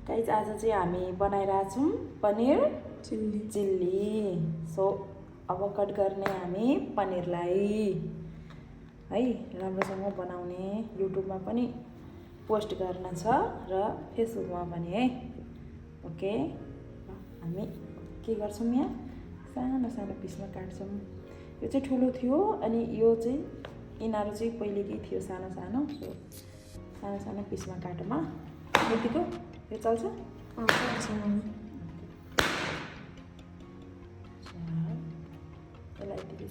Guys आज चाहिँ हामी बनाइरहेछौँ पनिर चिल्ली। सो अब कट गर्ने हामी पनिरलाई है, राम्रोसँग बनाउने, युट्युबमा पनि पोस्ट गर्न छ र फेसबुकमा पनि है। ओके, हामी के गर्छौँ, यहाँ सानो सानो पिसमा काट्छौँ। यो चाहिँ ठुलो थियो अनि यो चाहिँ यिनीहरू चाहिँ पहिलेकै थियो सानो सानो। सो सानो सानो पिसमा काटौँ। यतिको यो चल्छ? यसलाई यतिकै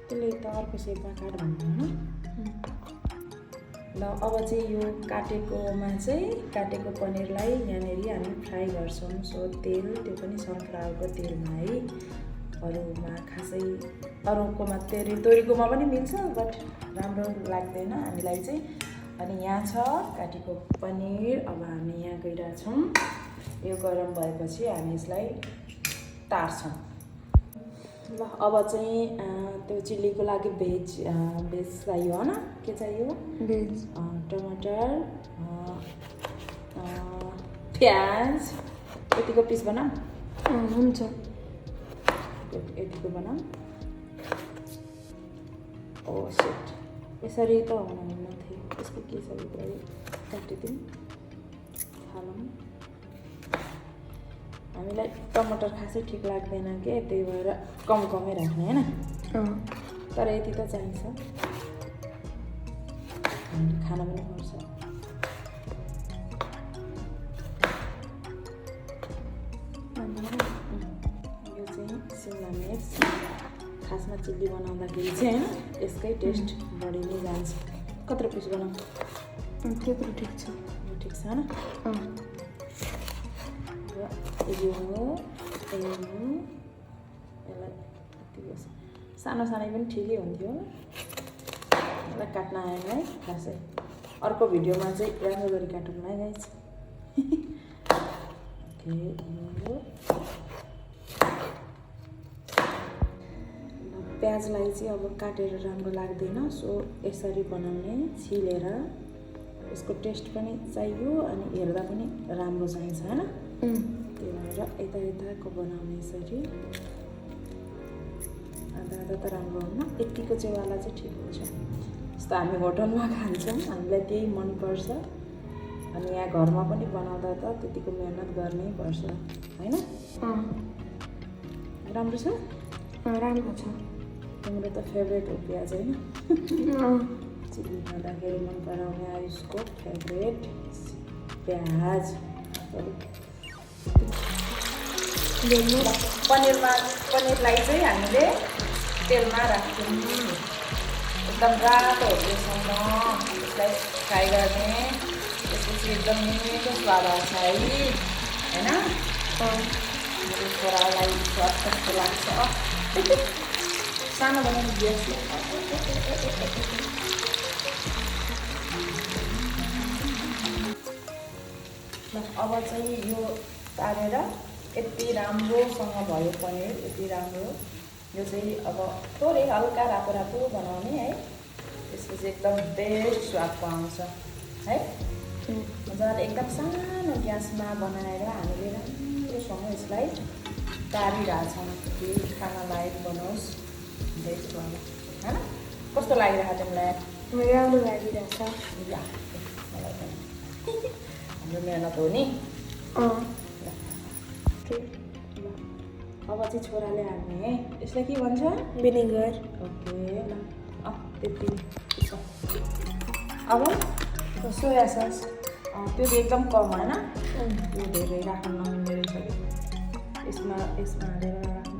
त्यसले त अर्को सेपमा काट भन्नु। ल अब चाहिँ यो काटेको पनिरलाई यहाँनिर हामी फ्राई गर्छौँ। सो तेल त्यो पनि सनफ्लावरको तेलमा है। अरूमा खासै अरूकोमा तोरीकोमा पनि मिल्छ, बट राम्रो लाग्दैन हामीलाई चाहिँ। अनि यहाँ छ काटेको पनिर। अब हामी यहाँ गइरहेछौँ। यो गरम भएपछि हामी यसलाई तार्छौँ। ल अब चाहिँ त्यो चिल्लीको लागि भेज चाहियो होइन? के चाहियो? भेज, टमाटर, प्याज। यतिको पिस बनाऊँ? हुन्छ। यतिको बनाऊँ। ओ सेट, यसरी त हुनुहुन्न थियो। यसको के छ भित्र काटिदिउँ, हालौँ। हामीलाई टमाटर खासै ठिक लाग्दैन के, त्यही भएर कमै राख्ने होइन। तर यति त चाहिन्छ, खाना पनि पर्छ। यो चाहिँ सिमला मिर्च। खासमा चिल्ली बनाउँदाखेरि चाहिँ होइन, यसकै टेस्ट बढी नै जान्छ। कत्रो पिस बनाऊँ? त्यत्रो ठिक छ। यो ठिक छ होइन? यो यसलाई सानो सानै पनि ठिकै हुन्थ्यो। यसलाई काट्न आएन है खासै। अर्को भिडियोमा चाहिँ राम्रो गरी काटौँ है गाइस। प्याजलाई चाहिँ अब काटेर राम्रो लाग्दैन। सो यसरी बनाउने, छिलेर। यसको टेस्ट पनि चाहियो अनि हेर्दा पनि राम्रो चाहिन्छ होइन? त्यही भएर यताको बनाउने यसरी। आधा त राम्रो हुन्न, यतिको चेवाला चाहिँ ठिक हुन्छ। यस्तो हामी होटलमा खान्छौँ, हामीलाई त्यही मनपर्छ। अनि यहाँ घरमा पनि बनाउँदा त त्यतिको मेहनत गर्नै पर्छ होइन? राम्रो छ? राम्रो छ। तिम्रो त फेभरेट हो प्याज होइन? चिल्ली खाँदाखेरि मन पराउने आयुषको फेभरेट प्याज। पनिरलाई चाहिँ हामीले तेलमा राख्छौँ। एकदम रातो होटेलसम्म यसलाई फ्राई गर्ने। त्यसपछि एकदम मिठो स्वाद आउँछ है होइन? मेरो छोरालाई स्वाद कस्तो लाग्छ। सानो बनाउनु ग्यास। अब चाहिँ यो तारेर यति राम्रोसँग भयो पनिर, यति राम्रो। यो चाहिँ अब थोरै हल्का रातो बनाउने है। त्यसपछि एकदम बेस्ट स्वाद पाउँछ है। मजाले एकदम सानो ग्यासमा बनाएर हामीले राम्रोसँग यसलाई तारिरहेछौँ कि खाना लायक बनोस् बेस्ट बनाउँ होइन? कस्तो लागिरहेको तिमीलाई? राम्रो लागिरहेछ। ल मलाई पनि हाम्रो मेहनत हो नि। अब चाहिँ छोराले हाल्ने है। यसलाई के भन्छ? भिनेगर। ओके ल त्यति। अब सोया सस। त्यो चाहिँ एकदम कम होइन? त्यो धेरै राख्नु नमिल्ने रहेछ कि। यसमा हालेर राख्नु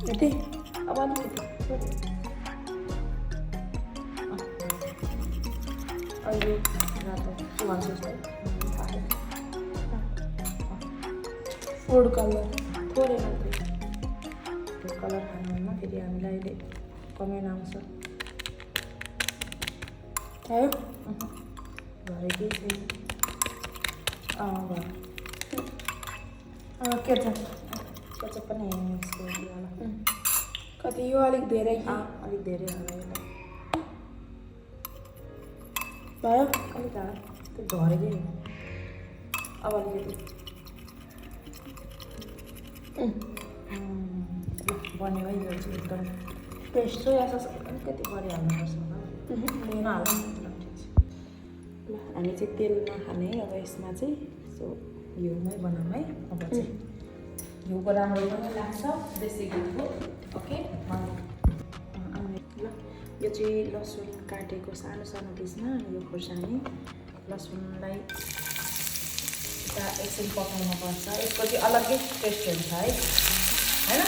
यति। अब अलिकति अहिले रातो के भन्छ यसलाई? फुड कलर थोरै मात्रै। त्यो कलर खानुहुन्न, फेरि हामीलाई अहिले कमेन्ट आउँछ। भयो? भरे केही छैन। भयो। केचप केचप पनि मिक्स गरिदियो होला कति यो अलिक धेरै कि अलिक धेरै होला यसलाई भयो अलिक हाल त्यो झरेकै हो अब अलिकति बन्यो है यो चाहिँ एकदम पेस्ट सोया सस अलिकति बढी हाल्नुपर्छ होला नहाल्नु ठिक छ ल हामी चाहिँ तेल नखाने अब यसमा चाहिँ सो घिउमै बनाऊँ है अब चाहिँ घिउको राम्रो पनि लाग्छ देसी घिउको ओके ल यो चाहिँ लसुन काटेको सानो सानो पिसमा अनि यो खोर्सानी लसुनलाई एकछिन पकाउनुपर्छ यसको चाहिँ अलग्गै टेस्ट हुन्छ है होइन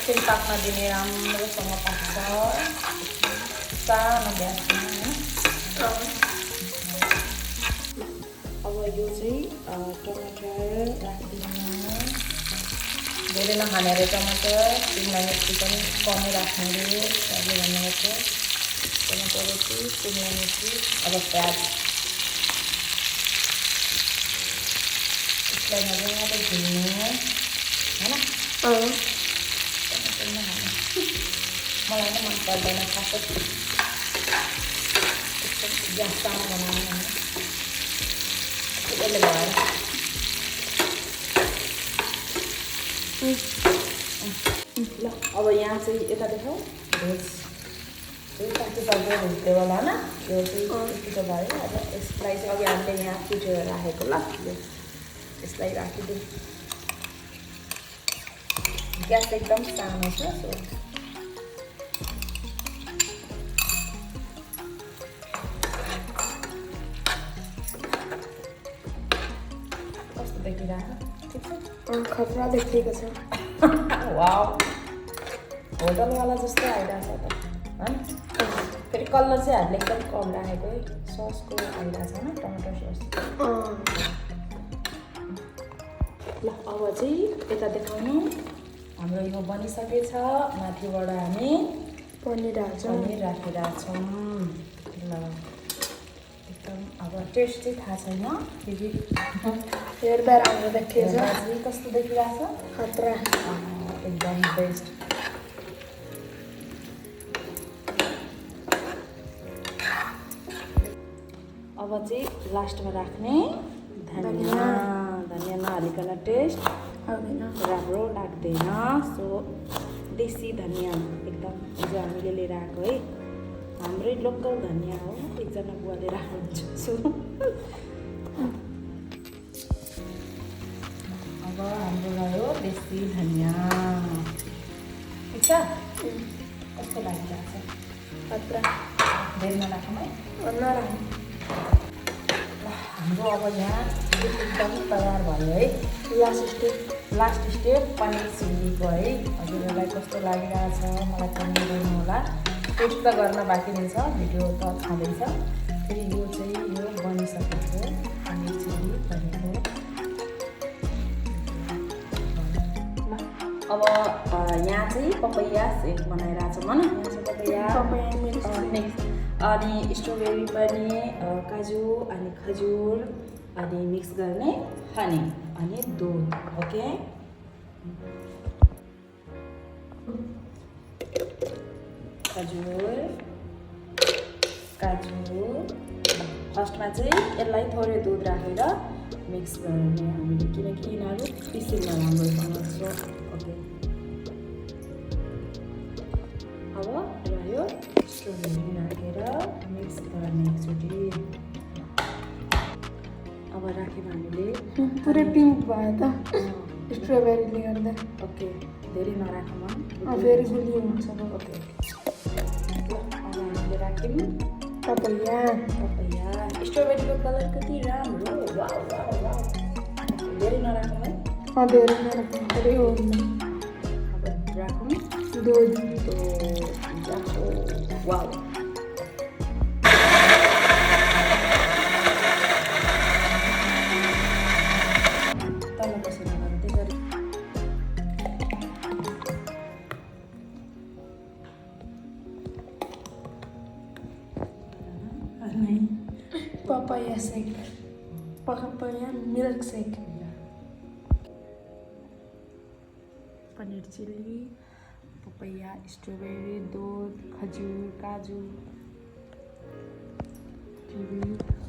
एकछिन पाक्न दिने राम्रोसँग पाक्छ सानो ग्यासमा होइन अब यो चाहिँ टमाटर राखिदिनु धेरै नखाने अरे टमाटर सिमला मिर्ची पनि कमै राख्ने अरे सबले भन्नुभएको टमाटर रोटी सिमला मिर्ची अब प्याज यसलाई मजाले भुन्नु होइन मलाई नै मन पर्दैन खासै ग्यास सानो बनाउनु होइन त्यसले भएर ल अब यहाँ चाहिँ यता देखाउँ भेज कति सक्दो भेजिटेबल होइन यो चाहिँ छिटो भयो अब यसलाई चाहिँ अघि हामीले यहाँ पिटेर राखेको ल यो यसलाई राखिदिउँ ग्यास एकदम सानो छ सो कस्तो देखिरहेको ठिक छ खतरा देखिएको छ वाउ होटलवाला जस्तो आइरहेछ त होइन फेरि कलर चाहिँ हामीले एकदम कम राखेको है ससको आइरहेछ होइन टमाटर सस ल अब चाहिँ यता देखाउनु हाम्रो यो बनिसकेछ माथिबाट हामी पनिर हाल्छौँ राखिरहेको छौँ ल एकदम अब टेस्ट चाहिँ थाहा छैन फेरि हेर्दा राम्रो देखिएछ चाहिँ कस्तो देखिरहेछ खतरा एकदम बेस्ट अब चाहिँ लास्टमा राख्ने धनियाँ धनियाँ नहालिकन टेस्ट राम्रो लाग्दैन सो देसी धनियाँ एकदम हिजो हामीले लिएर आएको है हाम्रै लोकल धनियाँ हो एकजना बुवाले राख्नुहुन्छ सो अब हाम्रो रह्यो देसी धनियाँ ठिक छ कस्तो लागिरहेको छ खतरा धेरै नराखौँ है नराख्नु हाम्रो अब यहाँ एकदम तयार भयो है लास्ट स्टेप पनिर चिल्लीको है हजुरहरूलाई कस्तो लागिरहेछ मलाई कमेन्ट गर्नु होला टेस्ट त गर्न बाँकी नै छ भिडियो त छँदैछ फेरि यो चाहिँ यो बनिसकेको पनिर चिल्ली भनेको अब यहाँ चाहिँ पपैया सेक बनाइरहेछौँ होइन यहाँ चाहिँ पपैया मिक्स अनि स्ट्रबेरी पनि काजु अनि खजुर अनि मिक्स गर्ने हनी अनि दुध ओके खजुर काजु फर्स्टमा चाहिँ यसलाई थोरै दुध राखेर मिक्स गर्ने हामीले किनकि यिनीहरू पिसिन्न राम्रोसँग सो ओके अब रह्यो स्ट्रबेरी राखेर मिक्स गर्ने एकचोटि अब राख्यौँ हामीले पुरै पिङ्क भयो त स्ट्रबेरीले गर्दा ओके धेरै नराखौँ फेरि गुलियो हुन्छ ओके अब हामीले राख्यौँ पपैया स्ट्रबेरीको कलर कति राम्रो वाउ वाउ वाउ धेरै नराखौँ है धेरै नराख्नु धेरै हो अब राखौँ दुध वाउ तल बसेर गर्दै गरी नहीं papaya shake papaya milk shake paneer chilli papaya strawberry दूध खजूर काजू किवी